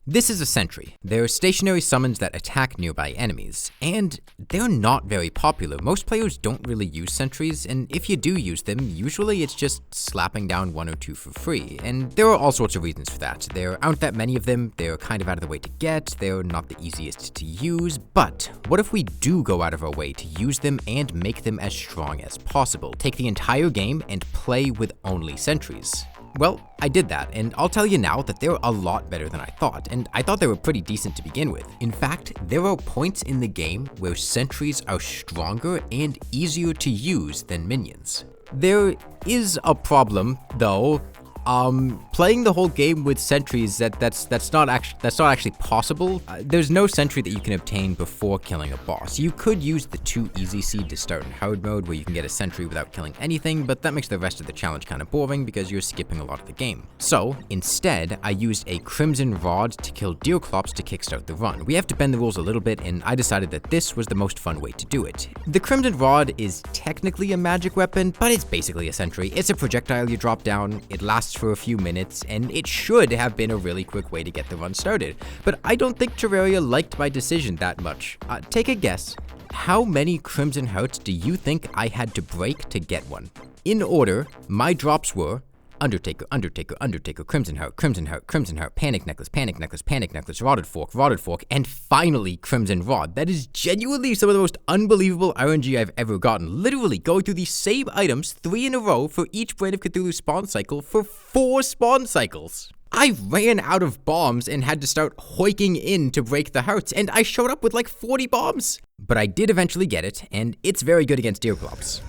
This is a Sentry. They're stationary summons that attack nearby enemies, and they're not very popular. Most players don't really use Sentries, and if you do use them, usually it's just slapping down one or two for free, and there are all sorts of reasons for that. There aren't that many of them, they're kind of out of the way to get, they're not the easiest to use, but what if we do go out of our way to use them and make them as strong as possible? Take the entire game and play with only Sentries. Well, I did that, and I'll tell you now that they're a lot better than I thought, and I thought they were pretty decent to begin with. In fact, there are points in the game where Sentries are stronger and easier to use than minions. There is a problem, though. Playing the whole game with Sentries, that's not actually possible. There's no Sentry that you can obtain before killing a boss. You could use the 2 easy seed to start in hard mode where you can get a Sentry without killing anything, but that makes the rest of the challenge kind of boring because you're skipping a lot of the game. So instead, I used a Crimson Rod to kill Deerclops to kickstart the run. We have to bend the rules a little bit, and I decided that this was the most fun way to do it. The Crimson Rod is technically a magic weapon, but it's basically a Sentry. It's a projectile you drop down, it lasts for a few minutes, and it should have been a really quick way to get the run started. But I don't think Terraria liked my decision that much. Take a guess. How many Crimson Hearts do you think I had to break to get one? In order, my drops were Undertaker, Undertaker, Undertaker, Crimson Heart, Crimson Heart, Crimson Heart, Panic Necklace, Panic Necklace, Panic Necklace, Rotted Fork, and finally Crimson Rod. That is genuinely some of the most unbelievable RNG I've ever gotten. Literally going through the same items 3 in a row for each Brain of Cthulhu spawn cycle for 4 spawn cycles. I ran out of bombs and had to start hoiking in to break the hearts, and I showed up with like 40 bombs. But I did eventually get it, and it's very good against Deerclops.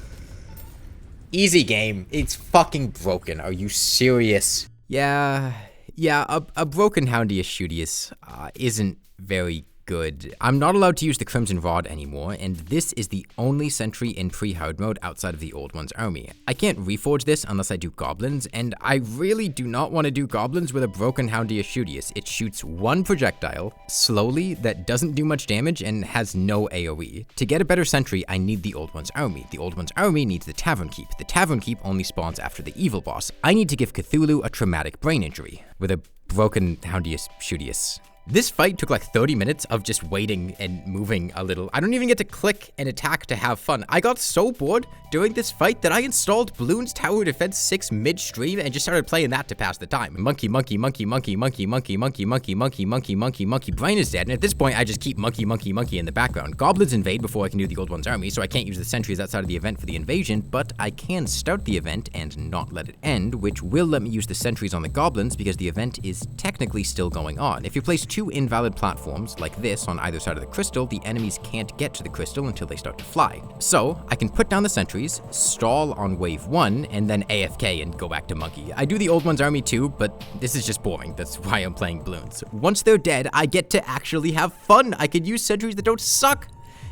Easy game. It's fucking broken. Are you serious? Yeah, a broken Houndius Shootius isn't very good. I'm not allowed to use the Crimson Rod anymore, and this is the only Sentry in pre-hard mode outside of the Old One's army. I can't reforge this unless I do goblins, and I really do not want to do goblins with a broken Houndius Shootius. It shoots 1 projectile, slowly, that doesn't do much damage, and has no AoE. To get a better Sentry, I need the Old One's army. The Old One's army needs the Tavern Keep. The Tavern Keep only spawns after the evil boss. I need to give Cthulhu a traumatic brain injury with a broken Houndius Shootius. This fight took like 30 minutes of just waiting and moving a little. I don't even get to click and attack to have fun. I got so bored during this fight that I installed Bloons Tower Defense 6 midstream and just started playing that to pass the time. Monkey, monkey, monkey, monkey, monkey, monkey, monkey, monkey, monkey, monkey, monkey, monkey, brain is dead, and at this point I just keep monkey, monkey, monkey in the background. Goblins invade before I can do the Old One's army, so I can't use the Sentries outside of the event for the invasion, but I can start the event and not let it end, which will let me use the Sentries on the Goblins because the event is technically still going on. If you place 2 invalid platforms, like this, on either side of the crystal, the enemies can't get to the crystal until they start to fly. So, I can put down the Sentries, stall on wave 1, and then AFK and go back to monkey. I do the Old One's army too, but this is just boring. That's why I'm playing Bloons. Once they're dead, I get to actually have fun. I can use Sentries that don't suck,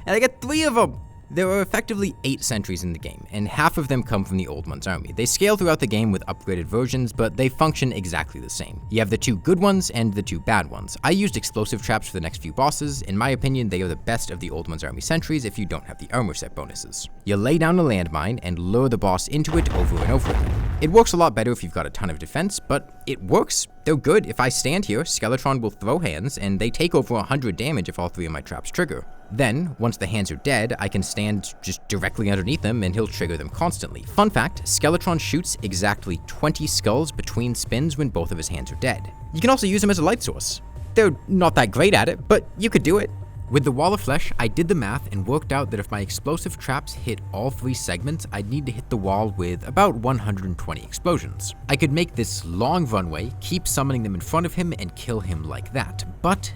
and I get 3 of them. There are effectively 8 Sentries in the game, and half of them come from the Old One's army. They scale throughout the game with upgraded versions, but they function exactly the same. You have the 2 good ones and the 2 bad ones. I used explosive traps for the next few bosses. In my opinion, they are the best of the Old One's army Sentries if you don't have the armor set bonuses. You lay down a landmine and lure the boss into it over and over again. It works a lot better if you've got a ton of defense, but it works. They're good. If I stand here, Skeletron will throw hands, and they take over 100 damage if all 3 of my traps trigger. Then, once the hands are dead, I can stand just directly underneath them and he'll trigger them constantly. Fun fact, Skeletron shoots exactly 20 skulls between spins when both of his hands are dead. You can also use them as a light source. They're not that great at it, but you could do it. With the Wall of Flesh, I did the math and worked out that if my explosive traps hit all 3 segments, I'd need to hit the wall with about 120 explosions. I could make this long runway, keep summoning them in front of him, and kill him like that, but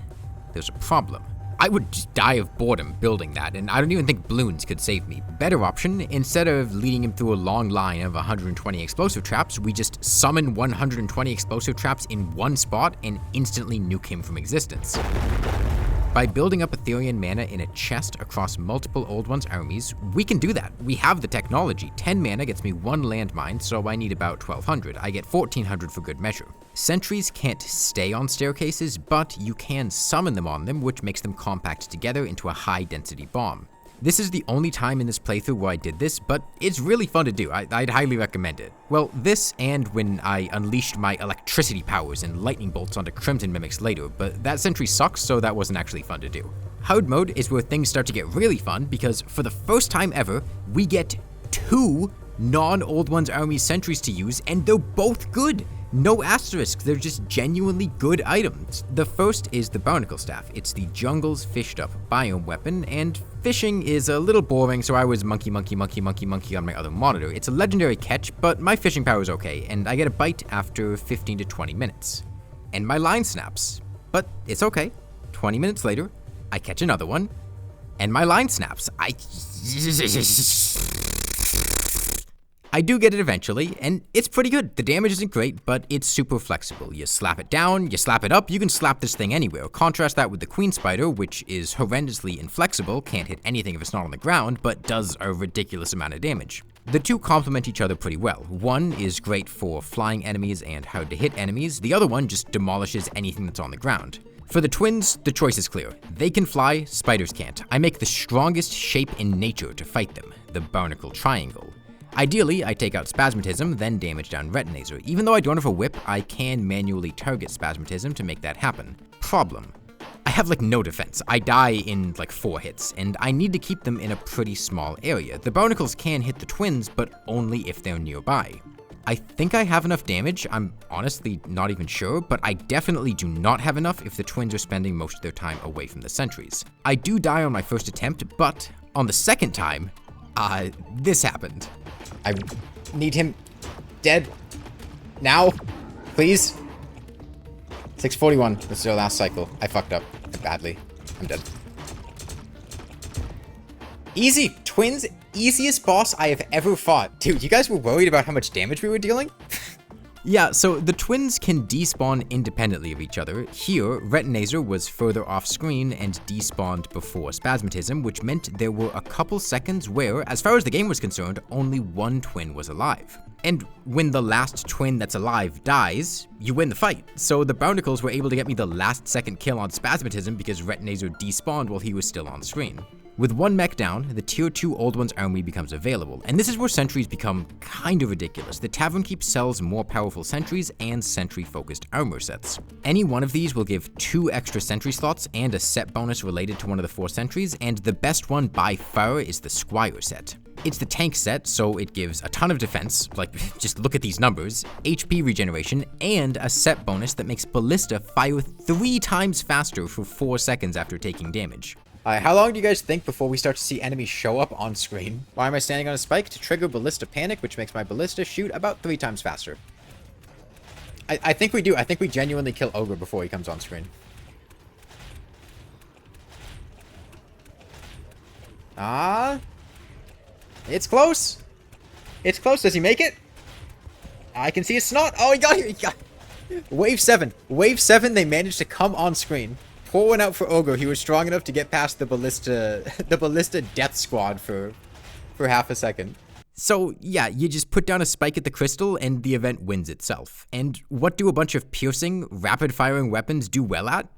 there's a problem. I would just die of boredom building that, and I don't even think Bloons could save me. Better option, instead of leading him through a long line of 120 explosive traps, we just summon 120 explosive traps in one spot and instantly nuke him from existence. By building up Ethereum mana in a chest across multiple Old One's armies, we can do that. We have the technology. 10 mana gets me 1 landmine, so I need about 1200. I get 1400 for good measure. Sentries can't stay on staircases, but you can summon them on them, which makes them compact together into a high-density bomb. This is the only time in this playthrough where I did this, but it's really fun to do. I'd highly recommend it. Well, this and when I unleashed my electricity powers and lightning bolts onto Crimson Mimics later, but that Sentry sucks, so that wasn't actually fun to do. Hard mode is where things start to get really fun, because for the first time ever, we get 2 non-Old Ones Army Sentries to use, and they're both good. No asterisks, they're just genuinely good items. The first is the Barnacle Staff. It's the jungle's fished up biome weapon, and fishing is a little boring, so I was monkey on my other monitor. It's a legendary catch, but my fishing power is okay, and I get a bite after 15 to 20 minutes. And my line snaps, but it's okay. 20 minutes later, I catch another one, and my line snaps. I do get it eventually, and it's pretty good. The damage isn't great, but it's super flexible. You slap it down, you slap it up, you can slap this thing anywhere. Contrast that with the Queen Spider, which is horrendously inflexible, can't hit anything if it's not on the ground, but does a ridiculous amount of damage. The two complement each other pretty well. One is great for flying enemies and hard to hit enemies, the other one just demolishes anything that's on the ground. For the twins, the choice is clear. They can fly, spiders can't. I make the strongest shape in nature to fight them, the Barnacle Triangle. Ideally, I take out Spasmatism, then damage down Retinator. Even though I don't have a whip, I can manually target Spasmatism to make that happen. Problem: I have like no defense. I die in like 4 hits, and I need to keep them in a pretty small area. The Barnacles can hit the twins, but only if they're nearby. I think I have enough damage, I'm honestly not even sure, but I definitely do not have enough if the twins are spending most of their time away from the sentries. I do die on my first attempt, but on the second time, this happened. I need him dead now, please. 641, this is our last cycle. I fucked up badly. I'm dead. Easy, twins, easiest boss I have ever fought. Dude, you guys were worried about how much damage we were dealing? Yeah, so the twins can despawn independently of each other. Here, Retinator was further off screen and despawned before Spasmatism, which meant there were a couple seconds where, as far as the game was concerned, only one twin was alive. And when the last twin that's alive dies, you win the fight. So the Barnacles were able to get me the last second kill on Spasmatism because Retinator despawned while he was still on screen. With one mech down, the tier 2 Old Ones army becomes available, and this is where sentries become kinda ridiculous. The Tavern Keep sells more powerful sentries and sentry-focused armor sets. Any one of these will give 2 extra sentry slots and a set bonus related to one of the 4 sentries, and the best one by far is the Squire set. It's the tank set, so it gives a ton of defense, like just look at these numbers, HP regeneration, and a set bonus that makes Ballista fire 3 times faster for 4 seconds after taking damage. How long do you guys think before we start to see enemies show up on screen? Why am I standing on a spike? To trigger Ballista Panic, which makes my Ballista shoot about 3 times faster. I think we do. I think we genuinely kill Ogre before he comes on screen. It's close. It's close. Does he make it? I can see his snot. Oh, he got here. He got... Wave 7. Wave 7, they managed to come on screen. Pour one out for Ogre. He was strong enough to get past the Ballista Death Squad for half a second. So yeah, you just put down a spike at the crystal and the event wins itself. And what do a bunch of piercing, rapid-firing weapons do well at?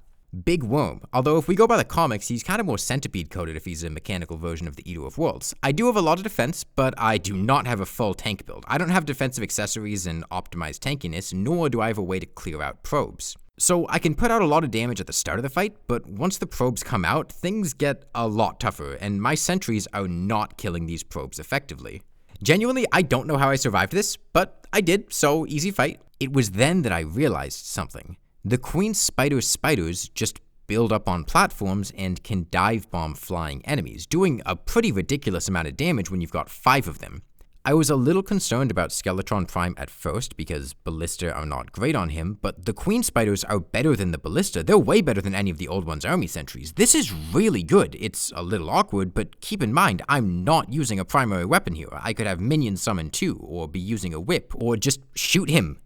Big Worm. Although if we go by the comics, he's kind of more centipede-coded if he's a mechanical version of the Eater of Worlds. I do have a lot of defense, but I do not have a full tank build. I don't have defensive accessories and optimized tankiness, nor do I have a way to clear out probes. So I can put out a lot of damage at the start of the fight, but once the probes come out, things get a lot tougher, and my sentries are not killing these probes effectively. Genuinely, I don't know how I survived this, but I did, so easy fight. It was then that I realized something. The Queen Spider's spiders just build up on platforms and can dive bomb flying enemies, doing a pretty ridiculous amount of damage when you've got 5 of them. I was a little concerned about Skeletron Prime at first because Ballista are not great on him, but the Queen Spiders are better than the Ballista. They're way better than any of the Old Ones Army sentries. This is really good. It's a little awkward, but keep in mind, I'm not using a primary weapon here. I could have minions summon too, or be using a whip, or just shoot him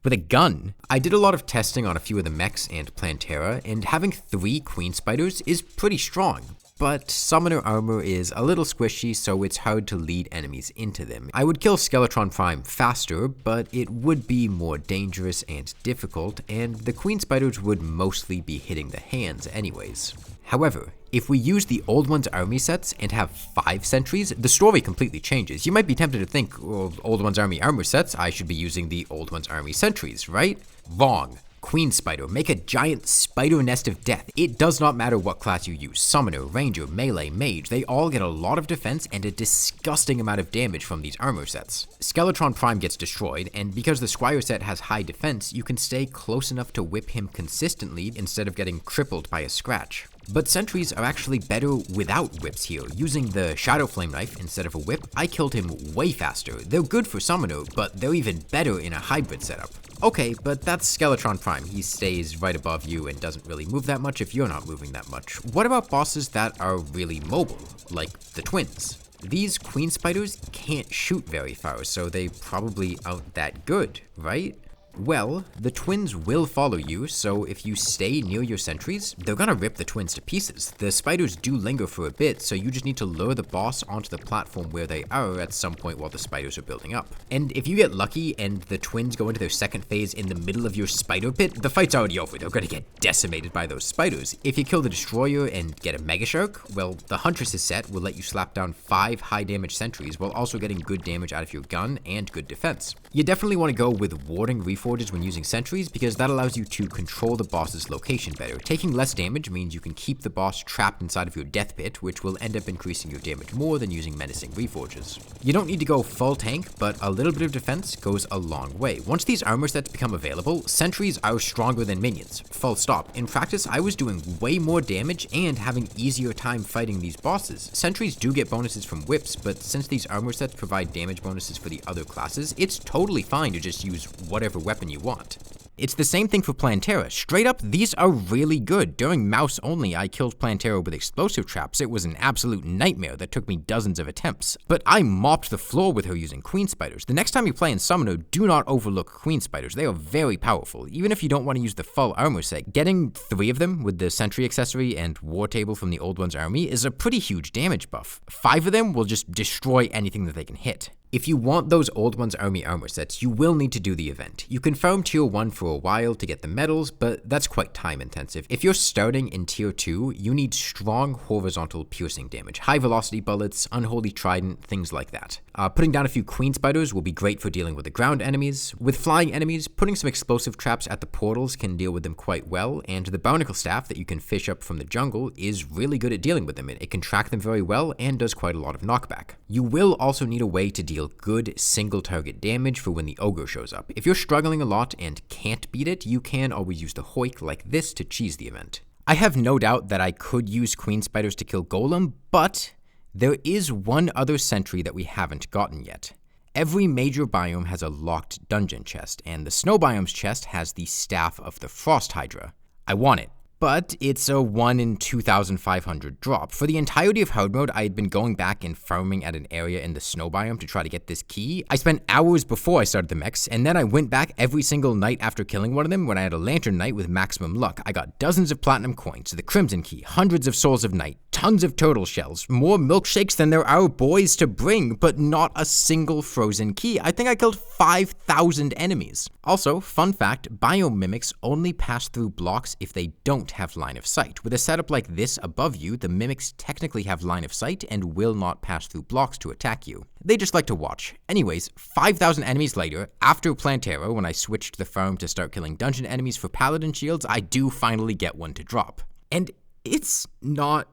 with a gun. I did a lot of testing on a few of the mechs and Plantera, and having 3 Queen Spiders is pretty strong. But Summoner armor is a little squishy, so it's hard to lead enemies into them. I would kill Skeletron Prime faster, but it would be more dangerous and difficult, and the Queen Spiders would mostly be hitting the hands anyways. However, If we use the Old One's army sets and have 5 sentries, the story completely changes. You might be tempted to think, well, Old One's army armor sets, I should be using the Old One's army sentries, right? Wrong. Queen Spider, make a giant spider nest of death. It does not matter what class you use, summoner, ranger, melee, mage, they all get a lot of defense and a disgusting amount of damage from these armor sets. Skeletron Prime gets destroyed, and because the Squire set has high defense, you can stay close enough to whip him consistently instead of getting crippled by a scratch. But sentries are actually better without whips here. Using the Shadow Flame Knife instead of a whip, I killed him way faster. They're good for summoner, but they're even better in a hybrid setup. Okay, but that's Skeletron Prime. He stays right above you and doesn't really move that much if you're not moving that much. What about bosses that are really mobile, like the twins? These queen spiders can't shoot very far, so they probably aren't that good, right? Well, the twins will follow you, so if you stay near your sentries, they're gonna rip the twins to pieces. The spiders do linger for a bit, so you just need to lure the boss onto the platform where they are at some point while the spiders are building up. And if you get lucky and the twins go into their second phase in the middle of your spider pit, the fight's already over. They're gonna get decimated by those spiders. If you kill the destroyer and get a mega shark, well, the huntress's set will let you slap down 5 high damage sentries while also getting good damage out of your gun and good defense. You definitely want to go with warding reforges when using sentries because that allows you to control the boss's location better. Taking less damage means you can keep the boss trapped inside of your death pit, which will end up increasing your damage more than using menacing reforges. You don't need to go full tank, but a little bit of defense goes a long way. Once these armor sets become available, sentries are stronger than minions. Full stop. In practice, I was doing way more damage and having easier time fighting these bosses. Sentries do get bonuses from whips, but since these armor sets provide damage bonuses for the other classes, it's totally fine to just use whatever weapon you want. It's the same thing for Plantera. Straight up, these are really good. During Mouse only, I killed Plantera with explosive traps. It was an absolute nightmare that took me dozens of attempts. But I mopped the floor with her using Queen Spiders. The next time you play in Summoner, do not overlook Queen Spiders. They are very powerful. Even if you don't want to use the full armor set, getting 3 of them with the Sentry accessory and War Table from the Old One's army is a pretty huge damage buff. 5 of them will just destroy anything that they can hit. If you want those Old One's army armor sets, you will need to do the event. You can farm tier 1 for a while to get the medals, but that's quite time intensive. If you're starting in tier 2, you need strong horizontal piercing damage, high velocity bullets, unholy trident, things like that. Putting down a few queen spiders will be great for dealing with the ground enemies. With flying enemies, putting some explosive traps at the portals can deal with them quite well, and the barnacle staff that you can fish up from the jungle is really good at dealing with them. It can track them very well and does quite a lot of knockback. You will also need a way to deal good single target damage for when the ogre shows up. If you're struggling a lot and can't beat it, you can always use the hoik like this to cheese the event. I have no doubt that I could use queen spiders to kill Golem, but there is one other sentry that we haven't gotten yet. Every major biome has a locked dungeon chest, and the snow biome's chest has the staff of the Frost Hydra. I want it. But it's a 1 in 2,500 drop. For the entirety of hard mode, I had been going back and farming at an area in the snow biome to try to get this key. I spent hours before I started the mechs, and then I went back every single night after killing one of them when I had a lantern night with maximum luck. I got dozens of platinum coins, the crimson key, hundreds of souls of night, tons of turtle shells, more milkshakes than there are boys to bring, but not a single frozen key. I think I killed 5,000 enemies. Also, fun fact, biome mimics only pass through blocks if they don't have line of sight. With a setup like this above you, the mimics technically have line of sight and will not pass through blocks to attack you. They just like to watch. Anyways, 5,000 enemies later, after Plantera, when I switched the farm to start killing dungeon enemies for paladin shields, I do finally get one to drop. And it's not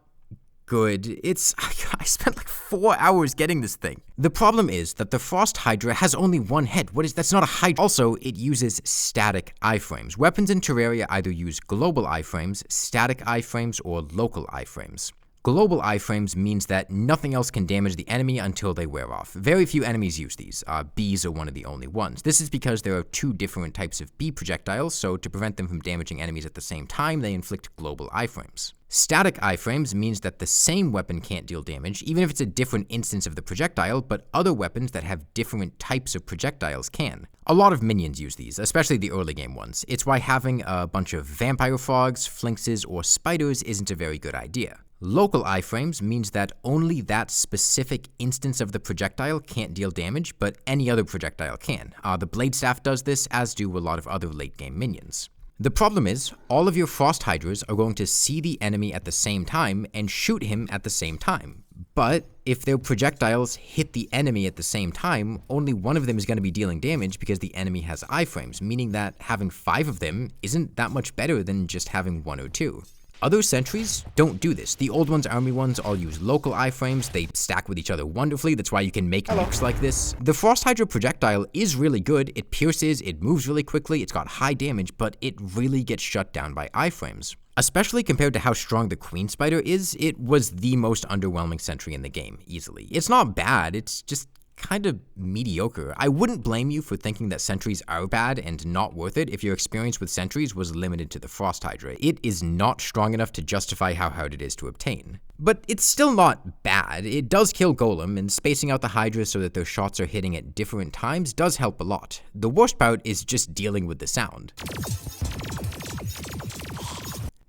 good. I spent like 4 hours getting this thing. The problem is that the Frost Hydra has only one head. That's not a Hydra. Also, it uses static iframes. Weapons in Terraria either use global iframes, static iframes, or local iframes. Global iframes means that nothing else can damage the enemy until they wear off. Very few enemies use these. Bees are one of the only ones. This is because there are 2 different types of bee projectiles, so to prevent them from damaging enemies at the same time, they inflict global iframes. Static iframes means that the same weapon can't deal damage, even if it's a different instance of the projectile, but other weapons that have different types of projectiles can. A lot of minions use these, especially the early game ones. It's why having a bunch of vampire frogs, flinxes, or spiders isn't a very good idea. Local iframes means that only that specific instance of the projectile can't deal damage, but any other projectile can. The blade staff does this, as do a lot of other late game minions. The problem is, all of your Frost Hydras are going to see the enemy at the same time and shoot him at the same time. But if their projectiles hit the enemy at the same time, only one of them is going to be dealing damage because the enemy has iframes, meaning that having 5 of them isn't that much better than just having 1 or 2. Other sentries don't do this. The old ones, army ones, all use local iframes. They stack with each other wonderfully. That's why you can make nukes like this. The Frost Hydra projectile is really good. It pierces, it moves really quickly, it's got high damage, but it really gets shut down by iframes. Especially compared to how strong the Queen Spider is, it was the most underwhelming sentry in the game, easily. It's not bad, it's just kind of mediocre. I wouldn't blame you for thinking that sentries are bad and not worth it if your experience with sentries was limited to the Frost Hydra. It is not strong enough to justify how hard it is to obtain. But it's still not bad. It does kill Golem, and spacing out the Hydra so that their shots are hitting at different times does help a lot. The worst part is just dealing with the sound.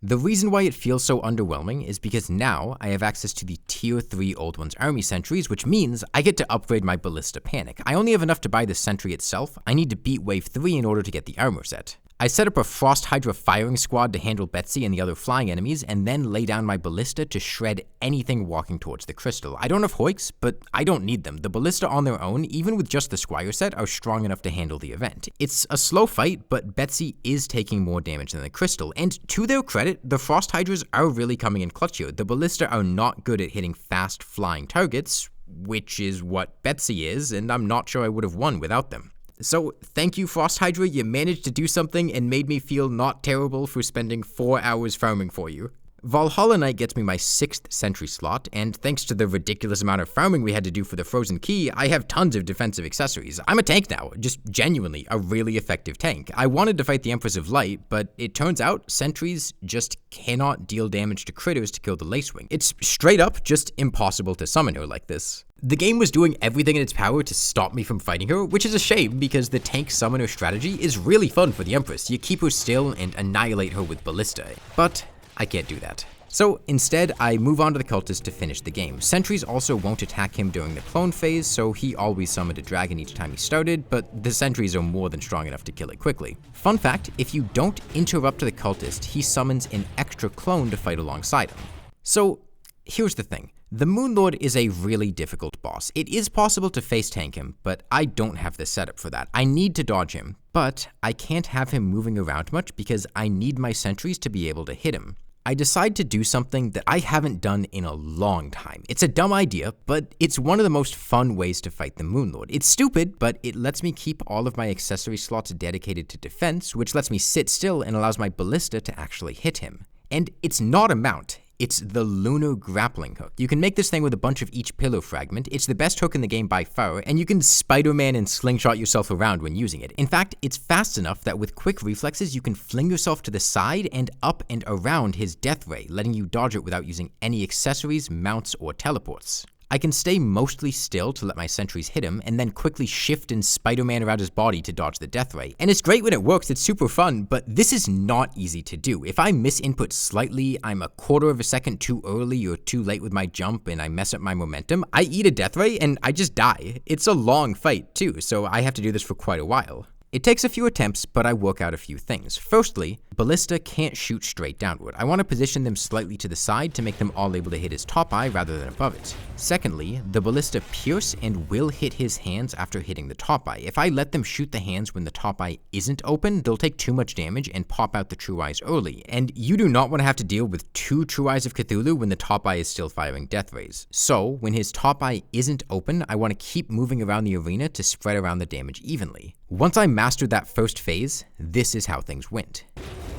The reason why it feels so underwhelming is because now I have access to the tier 3 Old Ones Army sentries, which means I get to upgrade my Ballista Panic. I only have enough to buy the sentry itself. I need to beat wave 3 in order to get the armor set. I set up a Frost Hydra firing squad to handle Betsy and the other flying enemies, and then lay down my Ballista to shred anything walking towards the crystal. I don't have Hoiks, but I don't need them. The Ballista on their own, even with just the Squire set, are strong enough to handle the event. It's a slow fight, but Betsy is taking more damage than the crystal, and to their credit, the Frost Hydras are really coming in clutch here. The Ballista are not good at hitting fast flying targets, which is what Betsy is, and I'm not sure I would have won without them. So, thank you, Frost Hydra, you managed to do something and made me feel not terrible for spending 4 hours farming for you. Valhalla Knight gets me my 6th sentry slot, and thanks to the ridiculous amount of farming we had to do for the Frozen Key, I have tons of defensive accessories. I'm a tank now, just genuinely a really effective tank. I wanted to fight the Empress of Light, but it turns out sentries just cannot deal damage to critters to kill the Lacewing. It's straight up just impossible to summon her like this. The game was doing everything in its power to stop me from fighting her, which is a shame because the tank summoner strategy is really fun for the Empress. You keep her still and annihilate her with Ballista, but I can't do that. So instead, I move on to the cultist to finish the game. Sentries also won't attack him during the clone phase, so he always summoned a dragon each time he started, but the sentries are more than strong enough to kill it quickly. Fun fact, if you don't interrupt the cultist, he summons an extra clone to fight alongside him. So here's the thing. The Moon Lord is a really difficult boss. It is possible to face tank him, but I don't have the setup for that. I need to dodge him, but I can't have him moving around much because I need my sentries to be able to hit him. I decide to do something that I haven't done in a long time. It's a dumb idea, but it's one of the most fun ways to fight the Moon Lord. It's stupid, but it lets me keep all of my accessory slots dedicated to defense, which lets me sit still and allows my Ballista to actually hit him. And it's not a mount. It's the Lunar Grappling Hook. You can make this thing with a bunch of each pillow fragment. It's the best hook in the game by far, and you can Spider-Man and slingshot yourself around when using it. In fact, it's fast enough that with quick reflexes, you can fling yourself to the side and up and around his death ray, letting you dodge it without using any accessories, mounts, or teleports. I can stay mostly still to let my sentries hit him, and then quickly shift and Spider-Man around his body to dodge the death ray. And it's great when it works, it's super fun, but this is not easy to do. If I misinput slightly, I'm a quarter of a second too early or too late with my jump, and I mess up my momentum, I eat a death ray and I just die. It's a long fight too, so I have to do this for quite a while. It takes a few attempts, but I work out a few things. Firstly, Ballista can't shoot straight downward. I want to position them slightly to the side to make them all able to hit his top eye rather than above it. Secondly, the Ballista pierce and will hit his hands after hitting the top eye. If I let them shoot the hands when the top eye isn't open, they'll take too much damage and pop out the true eyes early. And you do not want to have to deal with 2 true eyes of Cthulhu when the top eye is still firing death rays. So, when his top eye isn't open, I want to keep moving around the arena to spread around the damage evenly. Once I mastered that first phase, this is how things went.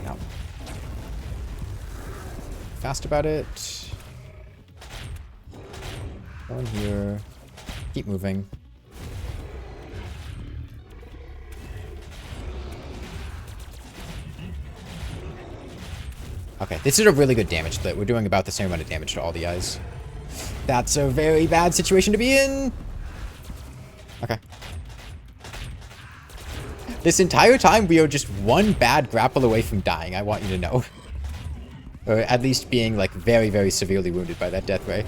Now, fast about it. Go in here. Keep moving. Okay, this is a really good damage split. We're doing about the same amount of damage to all the eyes. That's a very bad situation to be in. Okay. This entire time, we are just one bad grapple away from dying, I want you to know. Or at least being, like, very, very severely wounded by that death ray.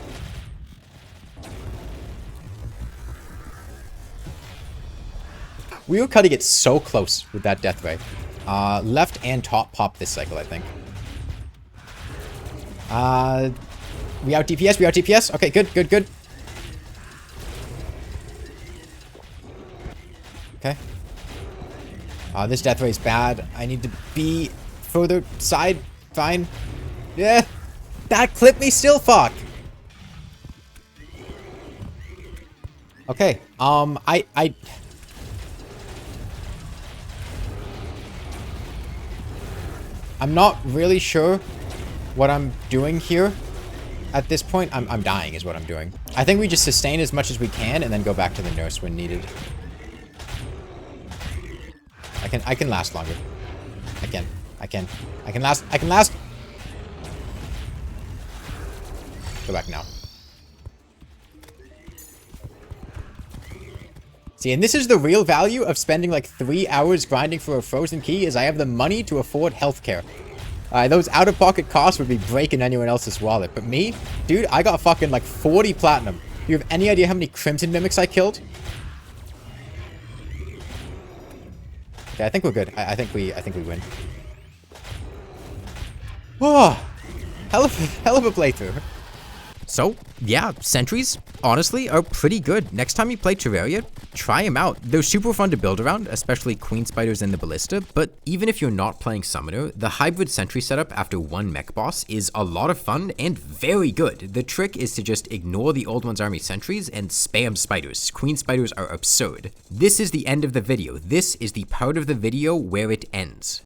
We were cutting it so close with that death ray. Left and top pop this cycle, I think. We out DPS, we out DPS. Okay, good, good, good. Okay. This death ray is bad. I need to be further side. Fine. Yeah. That clipped me still, fuck. Okay. I'm not really sure what I'm doing here. At this point, I'm dying is what I'm doing. I think we just sustain as much as we can and then go back to the nurse when needed. I can last longer. I can last. Go back now. See, and this is the real value of spending like 3 hours grinding for a frozen key, is I have the money to afford healthcare. Those out-of-pocket costs would be breaking anyone else's wallet. But me? Dude, I got fucking like 40 platinum. You have any idea how many Crimson Mimics I killed? Okay, I think we're good. I think we win. Oh, hell of a playthrough. So, yeah, Sentries, honestly, are pretty good. Next time you play Terraria, try them out. They're super fun to build around, especially Queen Spiders and the Ballista, but even if you're not playing Summoner, the hybrid Sentry setup after one mech boss is a lot of fun and very good. The trick is to just ignore the Old One's Army Sentries and spam Spiders. Queen Spiders are absurd. This is the end of the video. This is the part of the video where it ends.